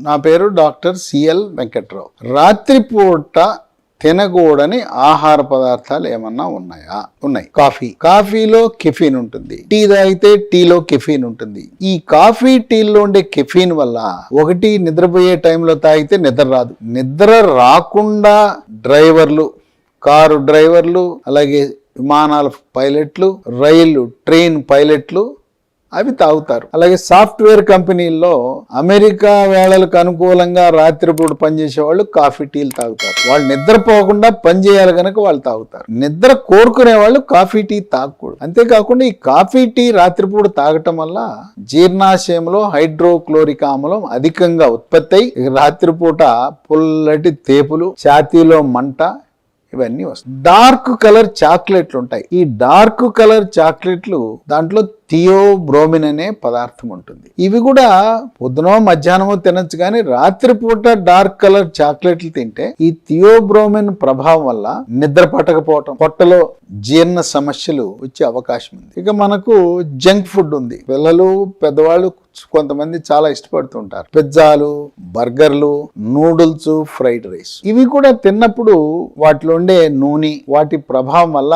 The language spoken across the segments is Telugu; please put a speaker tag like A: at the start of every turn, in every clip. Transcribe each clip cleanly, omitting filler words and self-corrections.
A: నా పేరు డాక్టర్ సిఎల్ వెంకట్రావు. రాత్రిపూట తినకూడని ఆహార పదార్థాలు ఏమన్నా ఉన్నాయా? ఉన్నాయి. కాఫీలో కెఫీన్ ఉంటుంది. టీ తాగితే టీలో కెఫీన్ ఉంటుంది. ఈ కాఫీ టీలో ఉండే కెఫీన్ వల్ల ఒకటి నిద్రపోయే టైంలో తాగితే నిద్ర రాదు. నిద్ర రాకుండా డ్రైవర్లు, కారు డ్రైవర్లు, అలాగే విమానాల పైలట్లు, ట్రైన్ పైలట్లు అవి తాగుతారు. అలాగే సాఫ్ట్వేర్ కంపెనీల్లో అమెరికా వేళలకు అనుకూలంగా రాత్రిపూట పనిచేసే వాళ్ళు కాఫీ టీలు తాగుతారు. వాళ్ళు నిద్రపోకుండా పని చేయాలి కనుక వాళ్ళు తాగుతారు. నిద్ర కోరుకునే వాళ్ళు కాఫీ టీ తాగకూడదు. అంతేకాకుండా ఈ కాఫీ టీ రాత్రిపూట తాగటం వల్ల జీర్ణాశయంలో హైడ్రోక్లోరిక్ ఆమ్లం అధికంగా ఉత్పత్తి అయి రాత్రిపూట పుల్లటి తేపులు, ఛాతీలో మంట, ఇవన్నీ వస్తాయి. డార్క్ కలర్ చాక్లెట్లు ఉంటాయి. ఈ డార్క్ కలర్ చాక్లెట్లు దాంట్లో థియోబ్రోమిన్ అనే పదార్థం ఉంటుంది. ఇవి కూడా పొద్దునో మధ్యాహ్నమో తినొచ్చు, కానీ రాత్రిపూట డార్క్ కలర్ చాక్లెట్లు తింటే ఈ థియోబ్రోమిన్ ప్రభావం వల్ల నిద్ర పట్టకపోవటం, పొట్టలో జీర్ణ సమస్యలు వచ్చే అవకాశం ఉంది. ఇక మనకు జంక్ ఫుడ్ ఉంది. పిల్లలు, పెద్దవాళ్ళు కొంతమంది చాలా ఇష్టపడుతుంటారు. పిజ్జాలు, బర్గర్లు, నూడిల్స్, ఫ్రైడ్ రైస్. ఇవి కూడా తిన్నప్పుడు వాటిలో ఉండే నూనె, వాటి ప్రభావం వల్ల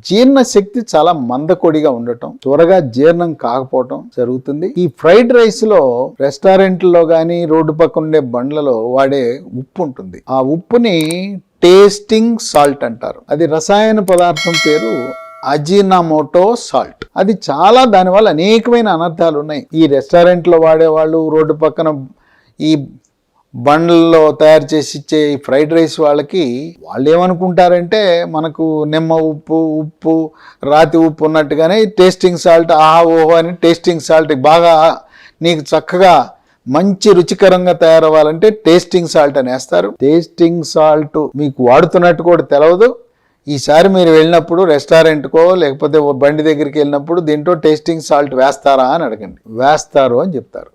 A: జీర్ణ శక్తి చాలా మందకొడిగా ఉండటం, త్వరగా జీర్ణం కాకపోవటం జరుగుతుంది. ఈ ఫ్రైడ్ రైస్ లో రెస్టారెంట్లో గానీ రోడ్డు పక్కన ఉండే బండ్లలో వాడే ఉప్పు ఉంటుంది. ఆ ఉప్పుని టేస్టింగ్ సాల్ట్ అంటారు. అది రసాయన పదార్థం పేరు అజినమోటో సాల్ట్. అది చాలా, దానివల్ల అనేకమైన అనర్థాలు ఉన్నాయి. ఈ రెస్టారెంట్లో వాడేవాళ్ళు, రోడ్డు పక్కన ఈ బండ్లలో తయారు చేసి ఇచ్చే ఈ ఫ్రైడ్ రైస్ వాళ్ళకి వాళ్ళు ఏమనుకుంటారంటే మనకు నిమ్మ ఉప్పు, రాతి ఉప్పు ఉన్నట్టుగానే టేస్టింగ్ సాల్ట్, ఆహా ఓహో అని టేస్టింగ్ సాల్ట్ బాగా నీకు చక్కగా మంచి రుచికరంగా తయారవ్వాలంటే టేస్టింగ్ సాల్ట్ అని వేస్తారు. టేస్టింగ్ సాల్ట్ మీకు వాడుతున్నట్టు కూడా తెలవదు. ఈసారి మీరు వెళ్ళినప్పుడు రెస్టారెంట్కో లేకపోతే బండి దగ్గరికి వెళ్ళినప్పుడు దీంట్లో టేస్టింగ్ సాల్ట్ వేస్తారా అని అడగండి. వేస్తారు అని చెప్తారు.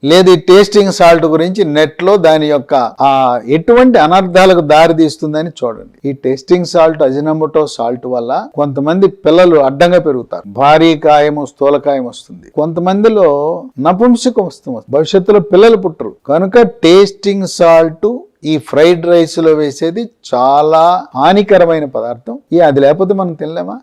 A: లేదు, ఈ టేస్టింగ్ సాల్ట్ గురించి నెట్లో దాని యొక్క ఎటువంటి అనర్థాలకు దారి తీస్తుందని చూడండి. ఈ టేస్టింగ్ సాల్ట్, అజినమోటో సాల్ట్ వల్ల కొంతమంది పిల్లలు అడ్డంగా పెరుగుతారు. భారీ కాయము, స్థూలకాయం వస్తుంది. కొంతమందిలో నపుంసకం వస్తుంది. భవిష్యత్తులో పిల్లలు పుట్టరు. కనుక టేస్టింగ్ సాల్ట్ ఈ ఫ్రైడ్ రైస్ లో వేసేది చాలా హానికరమైన పదార్థం. అది లేకపోతే మనం తినలేమా?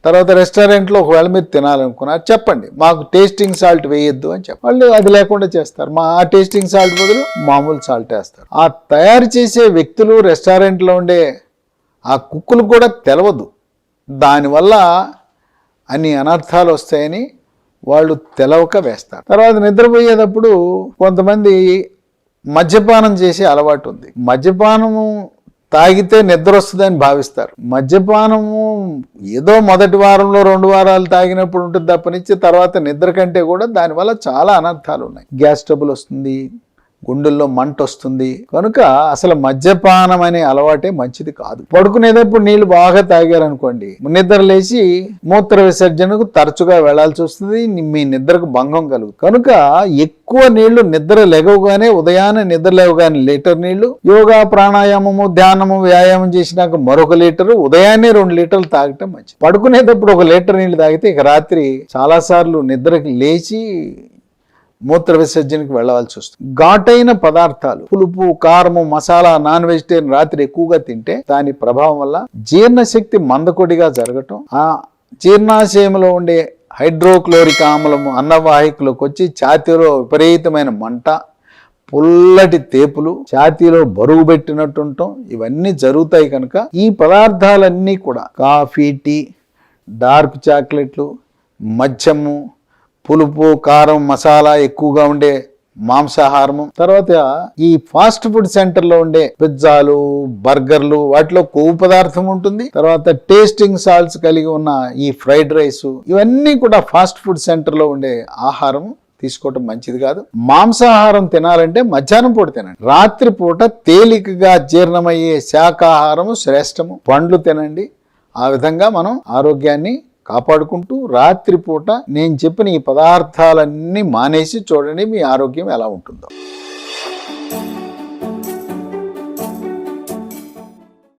A: తర్వాత రెస్టారెంట్లో ఒకవేళ మీరు తినాలనుకున్నారు, చెప్పండి మాకు టేస్టింగ్ సాల్ట్ వేయొద్దు అని చెప్పి వాళ్ళు అది లేకుండా చేస్తారు. ఆ టేస్టింగ్ సాల్ట్ బదులు మామూలు సాల్ట్ వేస్తారు. ఆ తయారు చేసే వ్యక్తులు, రెస్టారెంట్లో ఉండే ఆ కుక్కులు కూడా తెలవదు. దానివల్ల అన్ని అనర్థాలు వస్తాయని వాళ్ళు తెలవక వేస్తారు. తర్వాత నిద్రపోయేటప్పుడు కొంతమంది మద్యపానం చేసే అలవాటు ఉంది. మద్యపానము తాగితే నిద్ర వస్తుందని భావిస్తారు. మద్యపానము ఏదో మొదటి వారంలో 2 వారాలు తాగినప్పుడు ఉంటుంది తప్పనిచ్చి తర్వాత నిద్ర కంటే కూడా దానివల్ల చాలా అనర్థాలు ఉన్నాయి. గ్యాస్ ట్రబుల్ వస్తుంది, గుండెల్లో మంట వస్తుంది. కనుక అసలు మద్యపానం అనే అలవాటే మంచిది కాదు. పడుకునేటప్పుడు నీళ్లు బాగా తాగారనుకోండి, నిద్ర లేచి మూత్ర విసర్జనకు తరచుగా వెళ్లాల్సి వస్తుంది. మీ నిద్రకు భంగం కలుగు. కనుక ఎక్కువ నీళ్లు నిద్ర లేవగానే, ఉదయాన్నే నిద్ర లేవగానే లీటర్ నీళ్లు, యోగా, ప్రాణాయామము, ధ్యానము, వ్యాయామం చేసినాక మరొక లీటరు, ఉదయాన్నే 2 లీటర్లు తాగటం మంచిది. పడుకునేటప్పుడు 1 లీటర్ నీళ్లు తాగితే ఇక రాత్రి చాలా సార్లు నిద్రకి లేచి మూత్ర విసర్జనకు వెళ్ళవలసి వస్తుంది. ఘాటైన పదార్థాలు, పులుపు, కారము, మసాలా, నాన్ వెజిటేరియన్ రాత్రి ఎక్కువగా తింటే దాని ప్రభావం వల్ల జీర్ణశక్తి మందకొడిగా జరగటం, ఆ జీర్ణాశయంలో ఉండే హైడ్రోక్లోరిక్ ఆమ్లము అన్నవాహికలోకి వచ్చి ఛాతీలో విపరీతమైన మంట, పుల్లటి తేపులు, ఛాతీలో బరువు పెట్టినట్టుంటాం, ఇవన్నీ జరుగుతాయి. కనుక ఈ పదార్థాలన్నీ కూడా కాఫీ, టీ, డార్క్ చాక్లెట్లు, మద్యము, పులుపు, కారం, మసాలా ఎక్కువగా ఉండే మాంసాహారము, తర్వాత ఈ ఫాస్ట్ ఫుడ్ సెంటర్లో ఉండే పిజ్జాలు, బర్గర్లు, వాటిలో కొవ్వు పదార్థం ఉంటుంది. తర్వాత టేస్టింగ్ సాల్ట్స్ కలిగి ఉన్న ఈ ఫ్రైడ్ రైస్, ఇవన్నీ కూడా ఫాస్ట్ ఫుడ్ సెంటర్లో ఉండే ఆహారం తీసుకోవటం మంచిది కాదు. మాంసాహారం తినాలంటే మధ్యాహ్నం పూట తినండి. రాత్రి పూట తేలికగా జీర్ణమయ్యే శాకాహారము శ్రేష్టము. పండ్లు తినండి. ఆ విధంగా మనం ఆరోగ్యాన్ని కాపాడుకుంటూ రాత్రిపూట నేను చెప్పిన ఈ పదార్థాలన్నీ మానేసి చూడండి మీ ఆరోగ్యం ఎలా ఉంటుందో.